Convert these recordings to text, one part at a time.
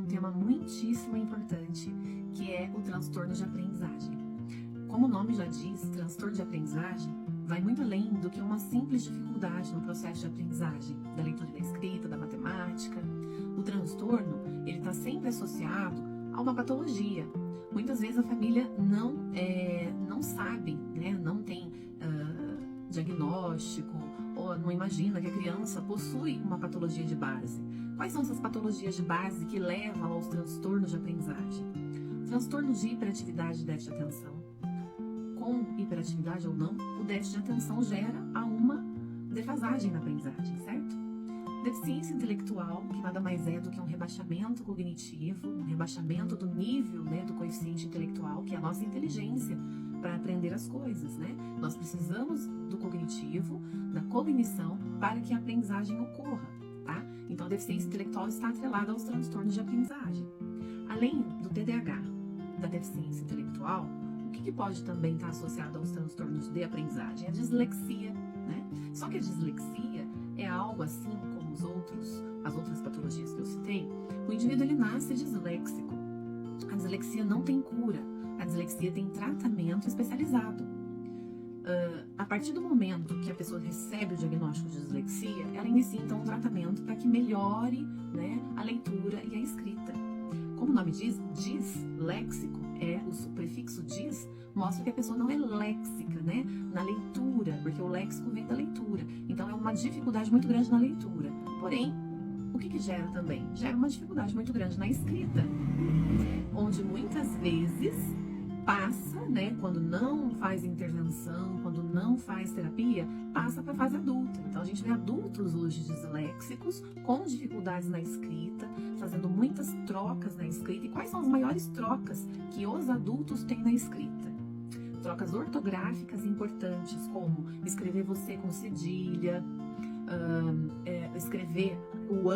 tema muitíssimo importante, que é o transtorno de aprendizagem. Como o nome já diz, transtorno de aprendizagem vai muito além do que uma simples dificuldade no processo de aprendizagem, da leitura e da escrita, da matemática. O transtorno, ele está sempre associado a uma patologia. Muitas vezes a família não sabe, né? Não tem diagnóstico, ou não imagina que a criança possui uma patologia de base. Quais são essas patologias de base que levam aos transtornos de aprendizagem? Transtornos de hiperatividade e déficit de atenção. Com hiperatividade ou não, o déficit de atenção gera uma defasagem na aprendizagem, certo? Deficiência intelectual, que nada mais é do que um rebaixamento cognitivo, um rebaixamento do nível, né, do coeficiente intelectual, que é a nossa inteligência para aprender as coisas, né? Nós precisamos do cognitivo, da cognição, para que a aprendizagem ocorra, tá? Então, a deficiência intelectual está atrelada aos transtornos de aprendizagem. Além do TDAH, da deficiência intelectual, o que pode também estar associado aos transtornos de aprendizagem? A dislexia, né? Só que a dislexia é algo assim como as outras patologias que eu citei. O indivíduo, ele nasce disléxico. A dislexia não tem cura. A dislexia tem tratamento especializado. A partir do momento que a pessoa recebe o diagnóstico de dislexia, ela inicia então um tratamento para que melhore, né, a leitura e a escrita. Como o nome diz, disléxico, o prefixo dis mostra que a pessoa não é léxica, né, na leitura, porque o léxico vem da leitura. Então é uma dificuldade muito grande na leitura. Porém, o que gera também? Gera uma dificuldade muito grande na escrita, onde muitas vezes passa, né, quando não faz intervenção, quando não faz terapia, passa para a fase adulta. Então a gente vê adultos hoje disléxicos, com dificuldades na escrita, fazendo muitas trocas na escrita. E quais são as maiores trocas que os adultos têm na escrita? Trocas ortográficas importantes, como escrever você com cedilha, escrever o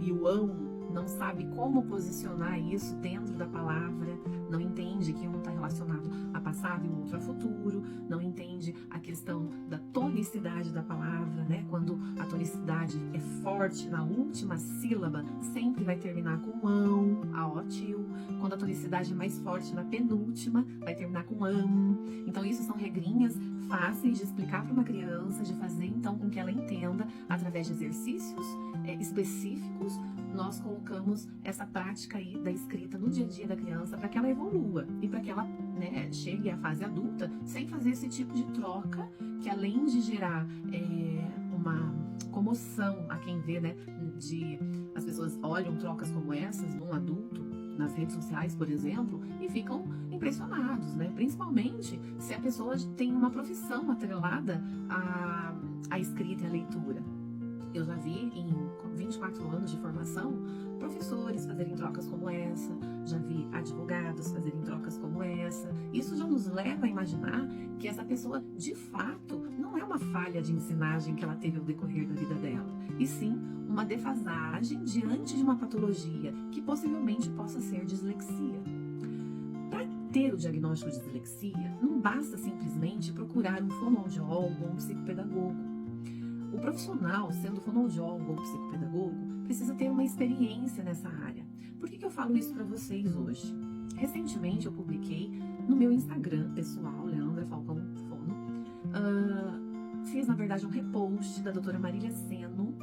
e o ão, não sabe como posicionar isso dentro da palavra, não entende que um está relacionado a passado e o outro a futuro, não entende a questão da tonicidade da palavra, né? Quando a tonicidade é forte na última sílaba, sempre vai terminar com ão, a ótil. Quando a tonicidade é mais forte na penúltima, vai terminar com am. Então isso são regrinhas fáceis de explicar para uma criança, de fazer então com que ela entenda através de exercícios específicos. Nós colocamos essa prática aí da escrita no dia a dia da criança para que ela evolua e para que ela, né, chegue à fase adulta sem fazer esse tipo de troca, que além de gerar uma comoção a quem vê, né, as pessoas olham trocas como essas num adulto nas redes sociais, por exemplo, e ficam impressionados, né? Principalmente se a pessoa tem uma profissão atrelada à escrita e à leitura. Eu já vi em 24 anos de formação professores fazerem trocas como essa, já vi advogados fazerem trocas como essa. Isso já nos leva a imaginar que essa pessoa, de fato, não é uma falha de ensinagem que ela teve ao decorrer da vida dela, e sim uma defasagem diante de uma patologia que possivelmente possa ser dislexia. Para ter o diagnóstico de dislexia, não basta simplesmente procurar um fonoaudiólogo ou um psicopedagogo. O profissional, sendo fonoaudiólogo ou psicopedagogo, precisa ter uma experiência nessa área. Por que eu falo isso para vocês hoje? Recentemente eu publiquei no meu Instagram pessoal, Leandra Falcão Fono, fiz na verdade um repost da doutora Marília Seno,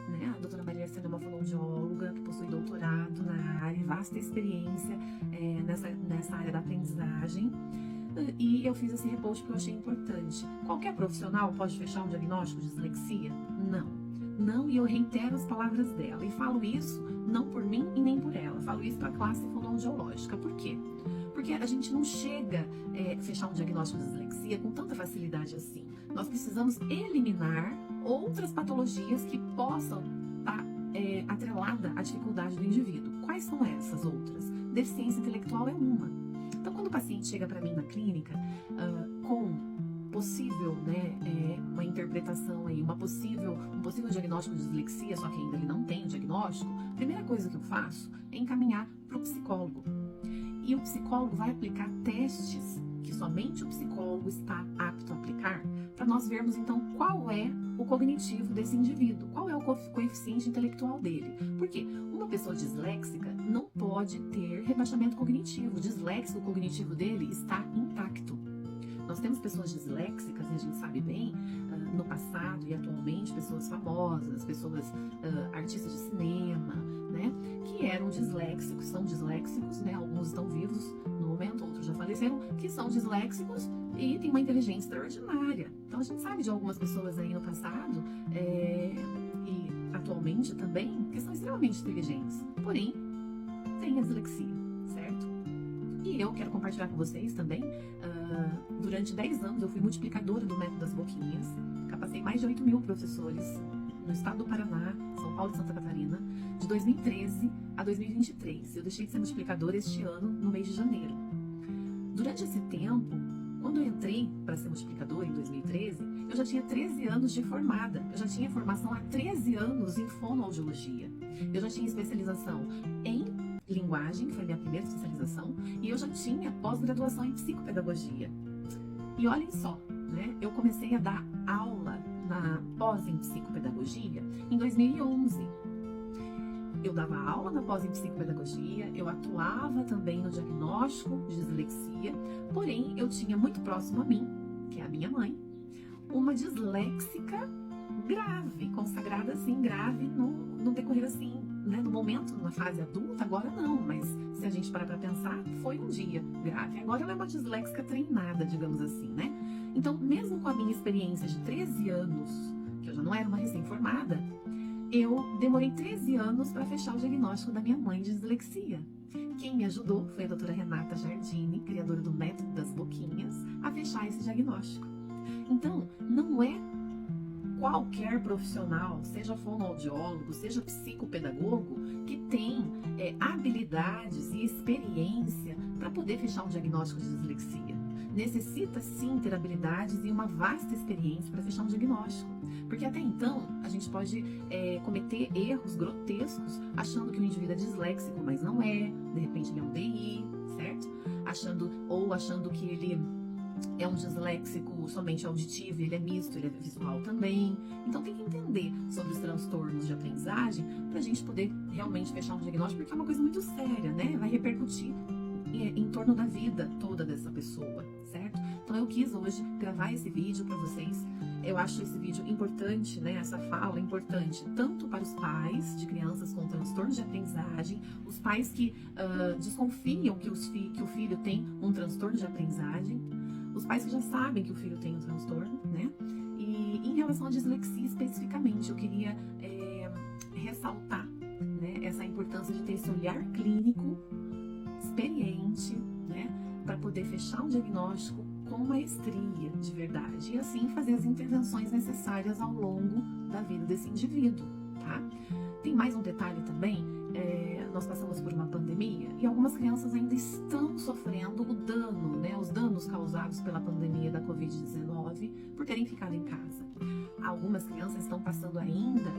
né? A doutora Marília Seno é uma fonoaudióloga que possui doutorado na área, vasta experiência nessa área da aprendizagem. E eu fiz esse repost porque eu achei importante. Qualquer profissional pode fechar um diagnóstico de dislexia? Não, e eu reitero as palavras dela. E falo isso não por mim e nem por ela. Falo isso para a classe fonoaudiológica. Por quê? Porque a gente não chega a fechar um diagnóstico de dislexia com tanta facilidade assim. Nós precisamos eliminar outras patologias que possam estar atrelada à dificuldade do indivíduo. Quais são essas outras? Deficiência intelectual é uma. Então, quando o paciente chega para mim na clínica com possível, né, uma interpretação aí, um possível diagnóstico de dislexia, só que ainda ele não tem o diagnóstico, a primeira coisa que eu faço é encaminhar para o psicólogo. E o psicólogo vai aplicar testes que somente o psicólogo está apto a aplicar, para nós vermos então qual é o cognitivo desse indivíduo, qual é o coeficiente intelectual dele. Porque uma pessoa disléxica não pode ter rebaixamento cognitivo. O disléxico cognitivo dele está intacto. Nós temos pessoas disléxicas, e a gente sabe bem, no passado e atualmente, pessoas famosas, pessoas artistas de cinema, né, que eram disléxicos, são disléxicos, né, alguns estão vivos no momento, outros já faleceram, que são disléxicos e têm uma inteligência extraordinária. Então a gente sabe de algumas pessoas aí no passado e atualmente também, que são extremamente inteligentes, porém têm a dislexia, certo? E eu quero compartilhar com vocês também, durante 10 anos eu fui multiplicadora do método das boquinhas, capacitei mais de 8.000 professores no estado do Paraná, São Paulo e Santa Catarina, de 2013 a 2023. Eu deixei de ser multiplicadora este ano, no mês de janeiro. Durante esse tempo, quando eu entrei para ser multiplicadora em 2013, eu já tinha 13 anos de formada, eu já tinha formação há 13 anos em fonoaudiologia, eu já tinha especialização em linguagem, que foi a minha primeira especialização, e eu já tinha pós-graduação em psicopedagogia. E olhem só, né? Eu comecei a dar aula na pós em psicopedagogia em 2011. Eu dava aula na pós em psicopedagogia, eu atuava também no diagnóstico de dislexia, porém eu tinha muito próximo a mim, que é a minha mãe, uma disléxica grave, consagrada assim, grave no decorrer assim, né, no momento, na fase adulta, agora não, mas se a gente parar para pensar, foi um dia grave. Agora ela é uma disléxica treinada, digamos assim, né? Então, mesmo com a minha experiência de 13 anos, que eu já não era uma recém-formada, eu demorei 13 anos para fechar o diagnóstico da minha mãe de dislexia. Quem me ajudou foi a doutora Renata Giardini, criadora do método das boquinhas, a fechar esse diagnóstico. Então, não é qualquer profissional, seja fonoaudiólogo, seja psicopedagogo, que tem habilidades e experiência para poder fechar um diagnóstico de dislexia. Necessita sim ter habilidades e uma vasta experiência para fechar um diagnóstico. Porque até então a gente pode cometer erros grotescos achando que o indivíduo é disléxico, mas não é. De repente ele é um DI, certo? Achando que ele é um disléxico somente auditivo, ele é misto, ele é visual também. Então tem que entender sobre os transtornos de aprendizagem para a gente poder realmente fechar um diagnóstico, porque é uma coisa muito séria, né? Vai repercutir em torno da vida toda dessa pessoa, certo? Então eu quis hoje gravar esse vídeo para vocês. Eu acho esse vídeo importante, né? Essa fala importante tanto para os pais de crianças com transtornos de aprendizagem, os pais que desconfiam que o filho tem um transtorno de aprendizagem, os pais que já sabem que o filho tem um transtorno, né? E em relação à dislexia especificamente, eu queria ressaltar, né, essa importância de ter esse olhar clínico experiente, né, para poder fechar um diagnóstico com maestria de verdade e assim fazer as intervenções necessárias ao longo da vida desse indivíduo, tá? Tem mais um detalhe também, nós passamos por uma pandemia e algumas crianças ainda estão sofrendo o dano, né, os danos causados pela pandemia da Covid-19 por terem ficado em casa. Algumas crianças estão passando ainda,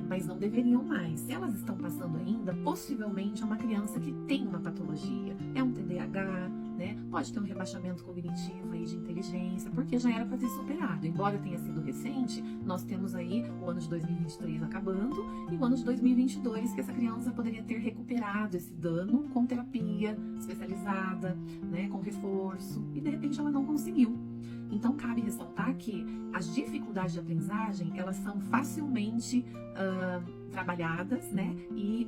mas não deveriam mais. Se elas estão passando ainda, possivelmente é uma criança que tem uma patologia, é um TDAH, né? Pode ter um rebaixamento cognitivo aí de inteligência, porque já era para ter superado. Embora tenha sido recente, nós temos aí o ano de 2023 acabando e o ano de 2022 que essa criança poderia ter recuperado esse dano com terapia especializada, né? Com reforço, e de repente ela não conseguiu. Então cabe ressaltar que as dificuldades de aprendizagem, elas são facilmente trabalhadas, né? E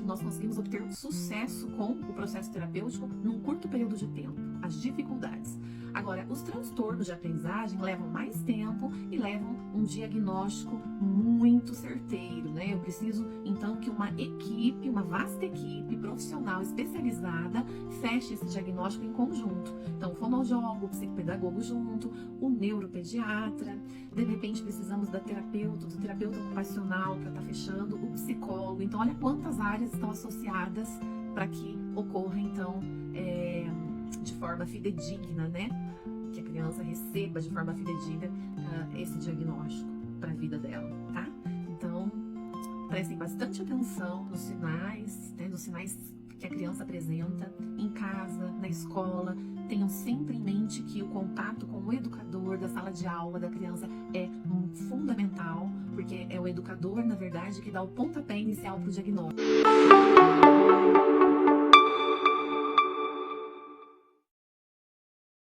nós conseguimos obter sucesso com o processo terapêutico num curto período de tempo. As dificuldades. Agora, os transtornos de aprendizagem levam mais tempo e levam um diagnóstico muito certeiro, né? Eu preciso, então, que uma vasta equipe profissional especializada feche esse diagnóstico em conjunto. Então, o fonoaudiólogo, o psicopedagogo junto, o neuropediatra, de repente precisamos do terapeuta ocupacional para estar fechando, o psicólogo. Então, olha quantas áreas estão associadas para que ocorra, então, de forma fidedigna, né? Que a criança receba de forma fidedigna esse diagnóstico para a vida dela, tá? Então, prestem bastante atenção nos sinais, né? Nos sinais que a criança apresenta em casa, na escola. Tenham sempre em mente que o contato com o educador da sala de aula da criança é fundamental, porque é o educador, na verdade, que dá o pontapé inicial para o diagnóstico.